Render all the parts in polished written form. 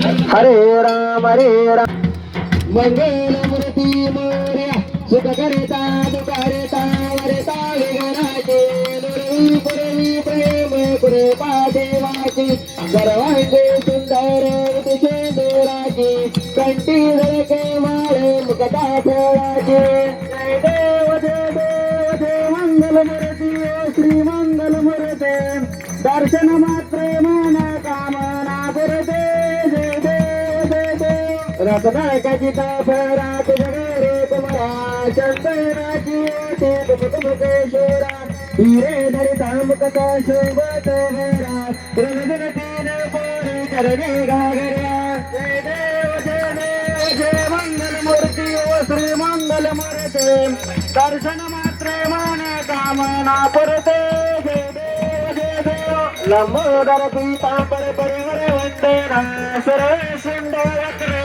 हरे राम मंगलमूर्ती मोरया सुख करता दुःखहर्ता वरता विघ्नाचे नुरवी पुरवी प्रेम कृपा देवाची सर्वांगे सुंदर तुझे दोराची कंठी झळके माळे मुकटा ठेवाची जय देव जय देव जय मंगलमूर्ती ओ श्री मंगलमूर्ती दर्शन मात्रे मन कामना पुरते जय देव जय देव रसदायकाची तापरा तुझ्या रे तुम्हाला शंकराची ओटी तुमकेश्वरा हिरे धरी तांबकता शोभत भरा रणजन तीन पोरी करणे घागऱ्या जय देव जय देव जय मंगलमूर्ती ओ श्री मंगलमूर्ती दर्शन मात्रे मन कामना पुरते जय देव जय देव लंबोदर पीतांबर परिवर वंदना सर्व सुंदर वक्र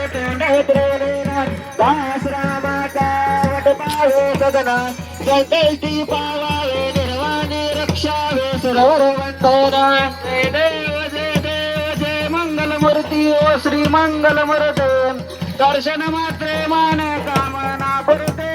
दास रामाचा वट पावे सदना संकल्टी पावावे निर्वाणे रक्षावे सुरवर वंदना जय देव जय मंगलमूर्ती ओ श्री मंगलमूर्ती दर्शन मात्रे मन कामना पुरते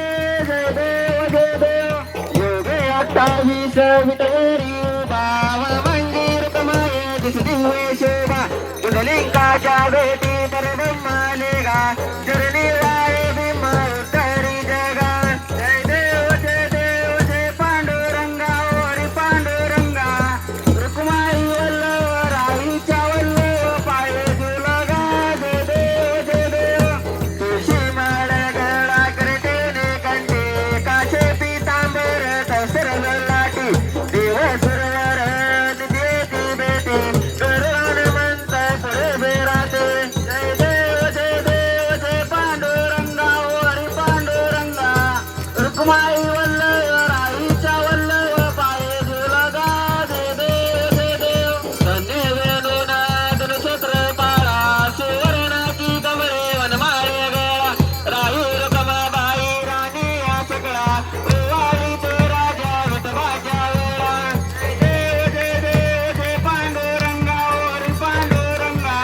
जय देव योगे 28 विटवरी भाव मंदिर कमाये दिसदिवे शोभा कुंडलिंकाच्या भेटी परब्रह्मालेगा चरणी वाळे भीमा उतरी जगा जय देव जय पांडुरंगा ओरी पांडुरंगा रुक्माई वल्लभ राईच्या वल्लभ पाये जुलगा जय देव तुळशी माळ गळा करतेने कंठे काशे पीतांबर तसर लाटी देव सुरवर देती बेटी करुण मंत पुढे बेराते जय देव जय पांडुरंगा ओरी पांडुरंगा रुक्माई वल्लभ राईच्या वल्लभ पाये जुलगा जय देव धन्य वेणून धनुक्षेत्र पाळा सुवर्णाची कमरे वनमाळे गळा राही रुक्माबाई राणी या सकळा ओवाळी तो राजा विठोबाच्या वेळा जय देव जय पांडुरंगा ओरी पांडुरंगा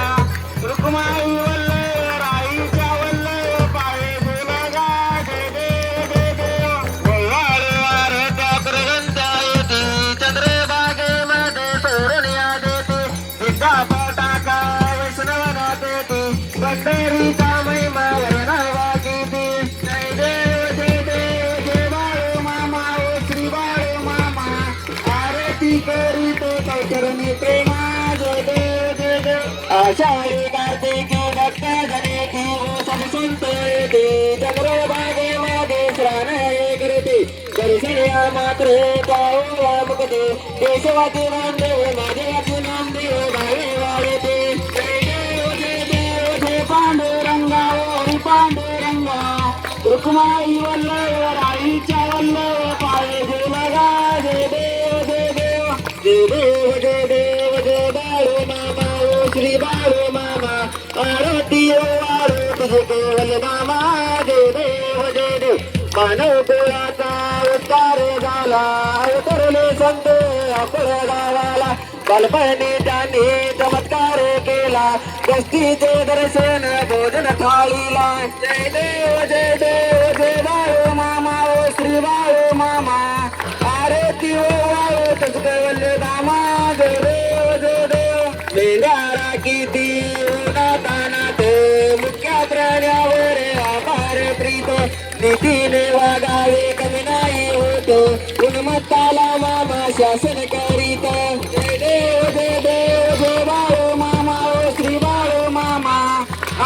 रुक्माई वल्लभ राईच्या वल्लभ पाये जुलगा जय देव ओवाळी वारत्या कृगंत्या येते चंद्रभागेमध्ये सोडून या देते विद्या पोटाका वैष्णवनात येते पंढरीचा महिमा वर्णावा किती जय देव जय बाळू मामा ओ श्री बाळू मामा आरती करीतो चरणी प्रेमा जय देव आषाढी कार्तिकी भक्त जनेकी ओ सब संत येते चंद्रभागेमध्ये स्नान करते दर्शनिया मात्र पाहू मुकते केशवाचे नामदेव माझे वाचे नामदेव भावे वाढते जय देव जय पांडुरंगा ओरी पांडुरंगा रुक्माई वल्लभ राईच्या वल्लभ पाये जुलगा जय देव जय बाळू मामा ओ श्री बाळू मामा आरती ओ वाळू तुझे केवल नामा जय देव मानव कुळाचा उद्धार झाला उतरले संत अकोळ गावाला बालपणी त्यांनी चमत्कार केला गोष्टीचे दर्शन भोजन थाळीला जय देव जय बाळू मामा ओ श्री बाळू मामा आरती ओ वाळू तुझे नामा जय देव मेंढ्याला किती उन्हातानात मुख्या प्राण्यावर अपार प्रीत नीतीने वागावे कमी नाही होतो गुणमत्ताला मामा शासन करीत जय देव जय बाळू मामा ओ श्री बाळू मामा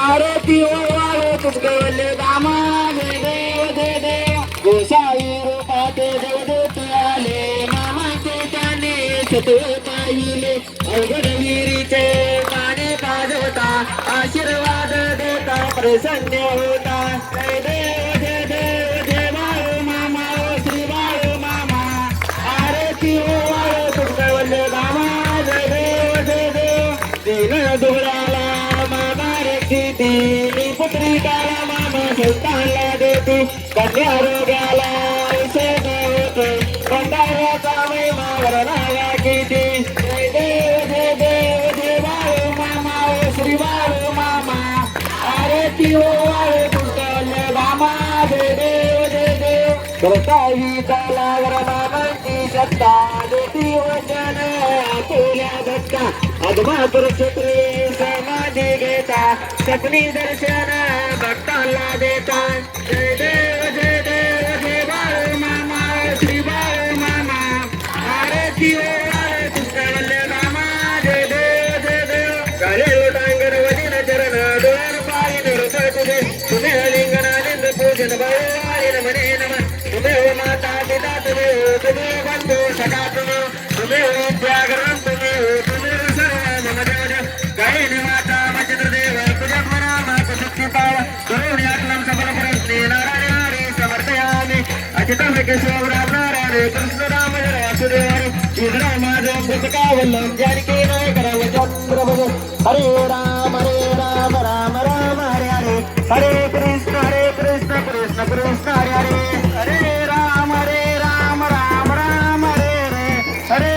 आरती ओ वाळू तुझे दामा जय देव गोसाई रूपात देवदूत आले मामाचे त्याने सत्व पाहिले अवघड विहिरीचे पाणी पाजवता आशीर्वाद देता प्रसन्न होता जय देव जय बाळू मामा ओ श्री बाळू मामा आरती ओ वाळू तुझे दामा जय देव दिन दुराला मामा रक्षिती पुत्री काला मामा संतानला देती कन्या रोग्याला औषध होते भंडाऱ्याचा महिमा वर्णाला किती जय देव जय बाळू मामा ओ श्री बाळू मामा करतावी तलावर मामांची सत्ता देती वचन तुल्या धक्का अधमातुर छत्री समाधी घेता सपनी दर्शन भक्तांना देता जय देव जय बाळू मामा श्री बाळू मामा आरती ओवाळे कृष्णवल्ले मामा जय देव काळे लोटांगण वदिन चरण डोळ्यान पाळी धरत तुझे तुझे लिंगनानंद पूजन बाळू नमने नमः तुम्हें माता पिता तुम्हें बंधु सखा तुम्हें विद्यागरम तुम्हें सर्व मम देव गायन माता मचंद्र देव तुझ्या मनात शक्ती पाव करुण आत्मन सफल परस्ते नारायण हरी समर्थयामि अचितं केशव राम नारायण कृष्ण राम वासुदेव श्रीराम माधव पुस्तका वल्लभ जानकी नायक रामचंद्र हरे राम राम राम हरे हरे हरे कृष्ण कृष्ण कृष्ण हरे हरे हरे राम राम राम हरे हरे हरे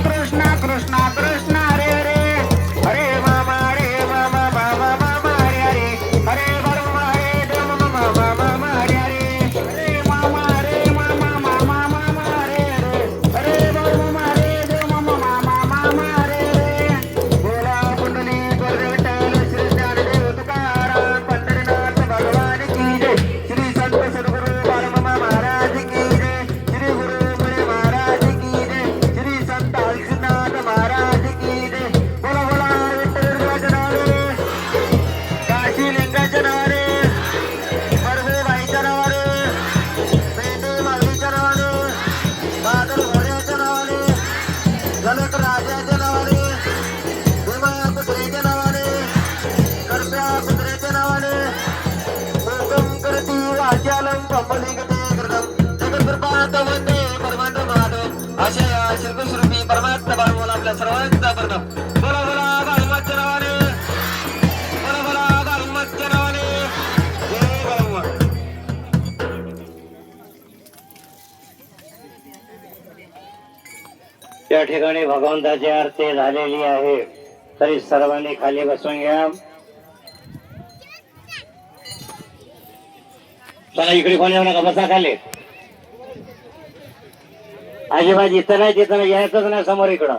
कृष्ण कृष्ण कृष्ण हरे हरे हरे मामा मामा हरे हरे हरे ब्रह्म हरे ब्रह्म हरे हरे हरे मामा मामा हरे हरे हरे ब्रह्म हरे ब्रह्म हरे हरे बोला कुंडली विठ्ठल श्री ज्ञानदेव तुकाराम पंढरीनाथ भगवान की जय श्री संत सद्गुरु बाळूमामा महाराज की जय श्री गुरु मुळे महाराज की जय श्री संत अलसीनाथ महाराज की जय बोला बोला विठ्ठल नारे काशी लिंगाचे नारे मरगूबाईच्या नावाने मेंढे मालवीच्या नावाने बादल घोड्याच्या नावाने जनक राजाच्या नावाने भीमा कुत्र्याच्या नावाने करप्या कुत्र्याच्या नावाने हुकुम करती वाचालम पंपलिंगते कृतम जगत्कृपात वंदे परमात्मा माधव असे श्रीकृष्णरूपी परमात्मा बाळूमाला आपल्या सर्वांचा प्रणाम बोला बोला बाळूमाच्या नावाने बोला बोला बाळूमाच्या नावाने जय बाळूमा त्या ठिकाणी भगवंताची आरती झालेली आहे तरी सर्वांनी खाली बसून घ्या. चला इकडे कोणी येऊ नका बसा खाली. अजिबात इथं नाही तिथं नाही यायचंच नाही समोर इकडं.